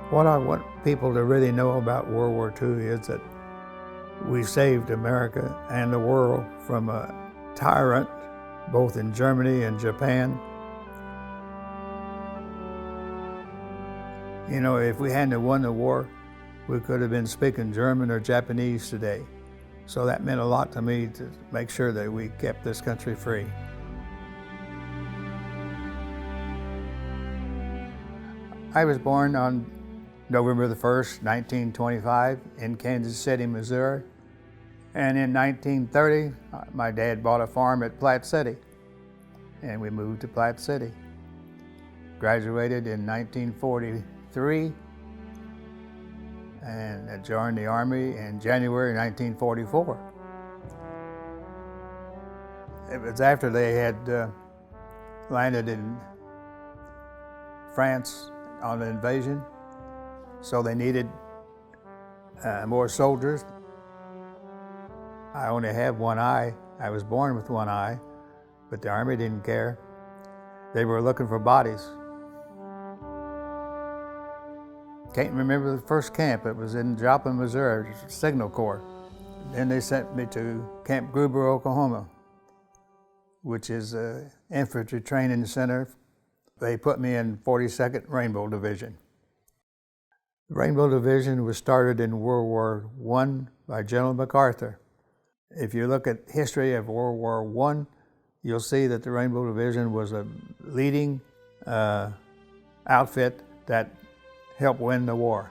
What I want people to really know about World War II is that we saved America and the world from a tyrant, both in Germany and Japan. You know, if we hadn't won the war, we could have been speaking German or Japanese today. So that meant a lot to me to make sure that we kept this country free. I was born on November the 1st, 1925 in Kansas City, Missouri. And in 1930, my dad bought a farm at Platte City, and we moved to Platte City. Graduated in 1943 and I joined the Army in January 1944. It was after they had landed in France on an invasion, so they needed more soldiers. I only have one eye. I was born with one eye, but the Army didn't care. They were looking for bodies. Can't remember the first camp. It was in Joplin, Missouri, Signal Corps. Then they sent me to Camp Gruber, Oklahoma, which is an infantry training center. They put me in 42nd Rainbow Division. The Rainbow Division was started in World War I by General MacArthur. If you look at history of World War I, you'll see that the Rainbow Division was a leading outfit that helped win the war.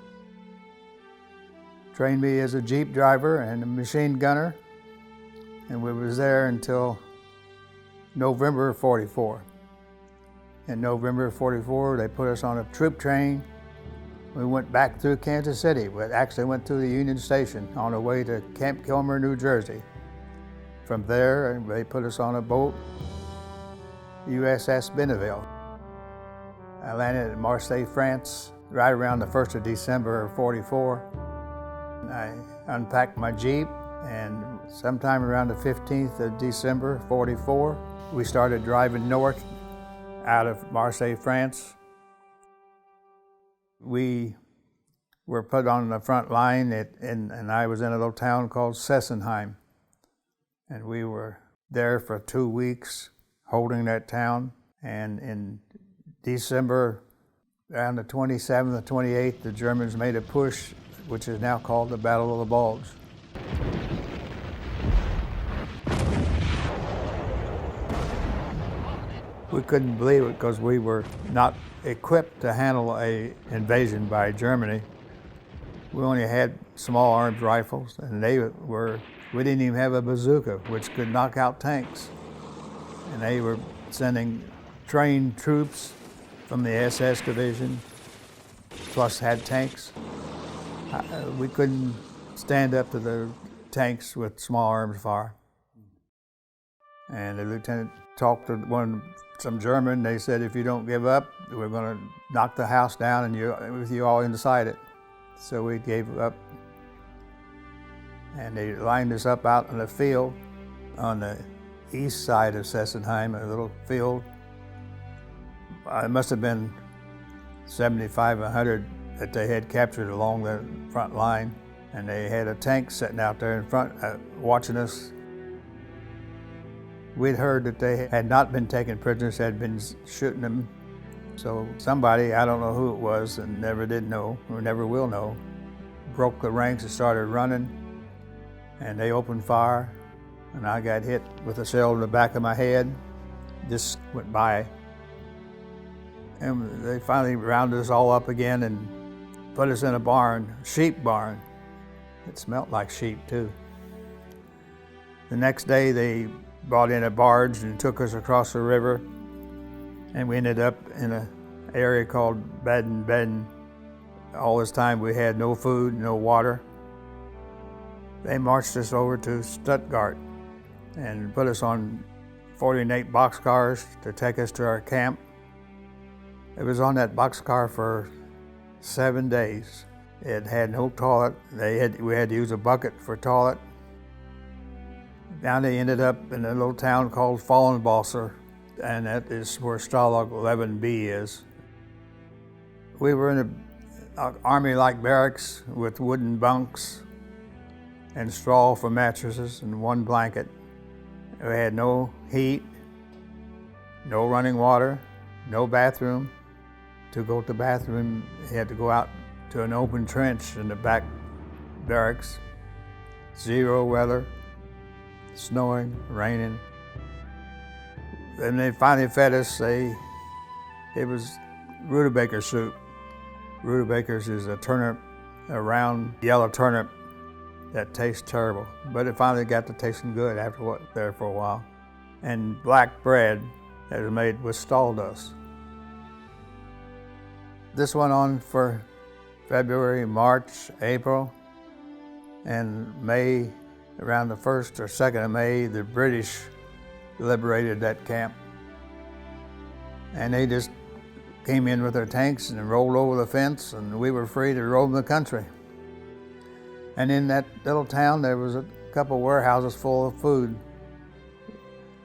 Trained me as a Jeep driver and a machine gunner, and we was there until November of '44. In November of '44, they put us on a troop train. We went back through Kansas City. We actually went through the Union Station on the way to Camp Kilmer, New Jersey. From there, they put us on a boat, USS Benneville. I landed at Marseille, France, right around the 1st of December of '44. I unpacked my Jeep, and sometime around the 15th of December '44, we started driving north out of Marseille, France. We were put on the front line, and I was in a little town called Sessenheim. And we were there for 2 weeks holding that town. And in December, around the 27th and 28th, the Germans made a push, which is now called the Battle of the Bulge. We couldn't believe it because we were not equipped to handle an invasion by Germany. We only had small arms rifles, and we didn't even have a bazooka, which could knock out tanks. And they were sending trained troops from the SS division, plus had tanks. We couldn't stand up to the tanks with small arms fire. And the lieutenant talked to some German. They said, if you don't give up, we're going to knock the house down and with you all inside it. So we gave up. And they lined us up out in the field on the east side of Sessenheim, a little field. It must have been 75, 100 that they had captured along the front line. And they had a tank sitting out there in front watching us. We'd heard that they had not been taking prisoners, had been shooting them. So somebody, I don't know who it was and never did know, or never will know, broke the ranks and started running. And they opened fire, and I got hit with a shell in the back of my head. Just went by. And they finally rounded us all up again and put us in a barn, sheep barn. It smelled like sheep too. The next day they brought in a barge and took us across the river, and we ended up in an area called Baden-Baden. All this time we had no food, no water. They marched us over to Stuttgart and put us on 48 boxcars to take us to our camp. It was on that boxcar for 7 days. It had no toilet. We had to use a bucket for toilet. Now they ended up in a little town called Fallenwasser, and that is where Stalag 11B is. We were in army-like barracks with wooden bunks and straw for mattresses and one blanket. We had no heat, no running water, no bathroom. To go to the bathroom, you had to go out to an open trench in the back barracks. Zero weather, snowing, raining. And they finally fed us it was rutabaga soup. Rutabagas is a turnip, a round yellow turnip that tastes terrible. But it finally got to tasting good after there for a while. And black bread that was made with sawdust. This went on for February, March, April, and May, around the 1st or 2nd of May, the British liberated that camp. And they just came in with their tanks and rolled over the fence, and we were free to roam the country. And in that little town, there was a couple warehouses full of food.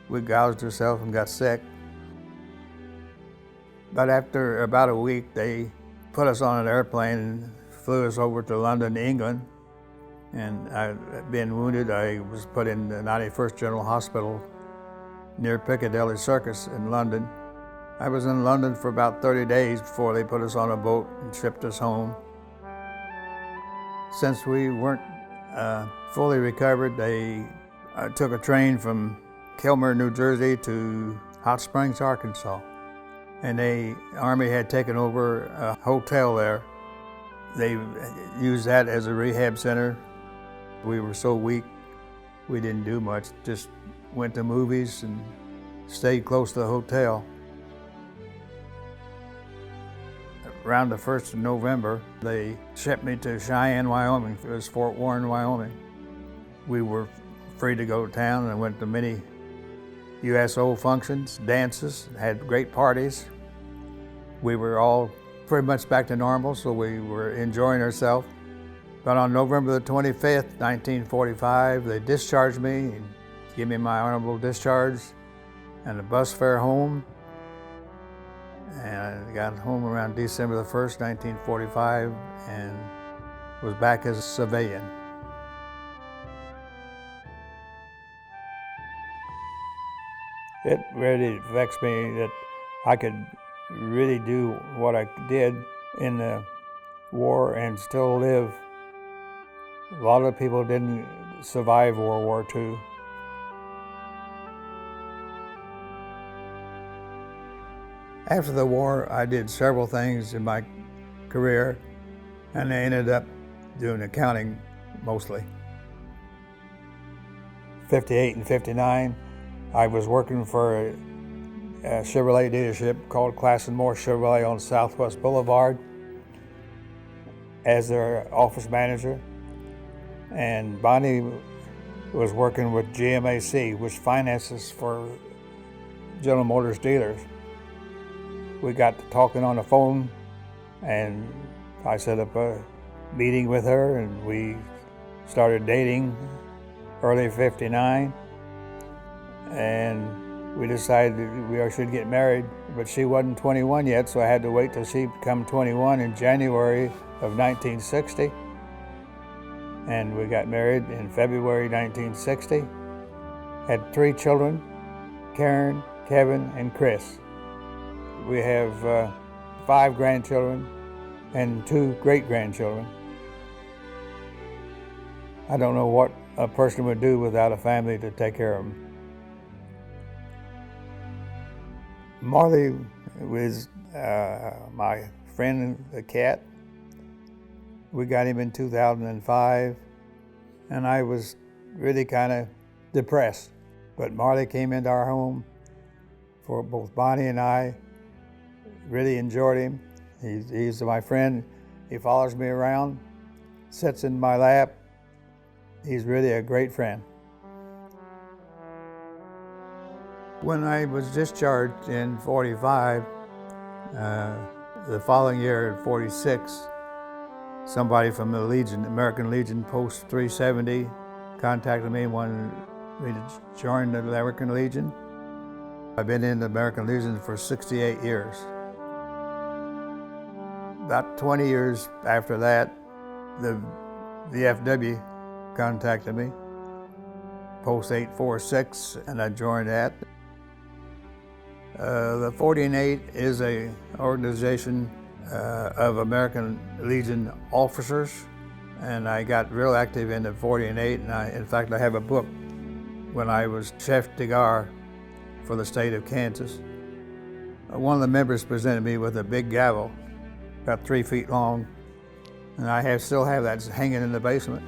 We gouged ourselves and got sick. But after about a week, they put us on an airplane and flew us over to London, England. And being wounded, I was put in the 91st General Hospital near Piccadilly Circus in London. I was in London for about 30 days before they put us on a boat and shipped us home. Since we weren't fully recovered, they took a train from Kilmer, New Jersey to Hot Springs, Arkansas. And the Army had taken over a hotel there. They used that as a rehab center. We were so weak, we didn't do much, just went to movies and stayed close to the hotel. Around the 1st of November, they shipped me to Cheyenne, Wyoming. It was Fort Warren, Wyoming. We were free to go to town and went to many USO functions, dances, had great parties. We were all pretty much back to normal, so we were enjoying ourselves. But on November the 25th, 1945, they discharged me and gave me my honorable discharge and a bus fare home. And I got home around December the 1st, 1945, and was back as a civilian. It really vexed me that I could really do what I did in the war and still live. A lot of people didn't survive World War II. After the war, I did several things in my career, and I ended up doing accounting mostly. 58 and 59, I was working for a Chevrolet dealership called Class & Moore Chevrolet on Southwest Boulevard as their office manager. And Bonnie was working with GMAC, which finances for General Motors dealers. We got to talking on the phone, and I set up a meeting with her, and we started dating early 59. And we decided we should get married, but she wasn't 21 yet, so I had to wait till she became 21 in January of 1960. And we got married in February 1960. Had 3 children, Karen, Kevin, and Chris. We have 5 grandchildren and 2 great-grandchildren. I don't know what a person would do without a family to take care of them. Marley was my friend, the cat. We got him in 2005, and I was really kind of depressed. But Marley came into our home for both Bonnie and I. Really enjoyed him. He's my friend. He follows me around, sits in my lap. He's really a great friend. When I was discharged in 45, the following year in 46, somebody from the Legion, American Legion Post 370, contacted me and wanted me to join the American Legion. I've been in the American Legion for 68 years. About 20 years after that, the VFW contacted me, Post 846, and I joined that. The 48 is an organization of American Legion officers, and I got real active in the 48, and in fact, I have a book when I was Chef de Gare for the state of Kansas. One of the members presented me with a big gavel, about 3 feet long, and I still have that hanging in the basement.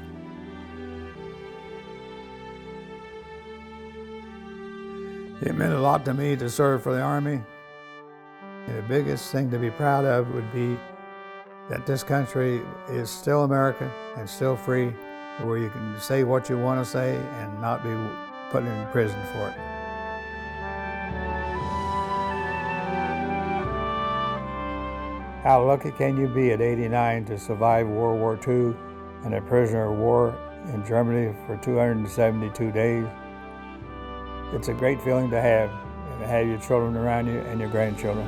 It meant a lot to me to serve for the Army. The biggest thing to be proud of would be that this country is still America and still free, where you can say what you want to say and not be put in prison for it. How lucky can you be at 89 to survive World War II and a prisoner of war in Germany for 272 days? It's a great feeling to have your children around you and your grandchildren.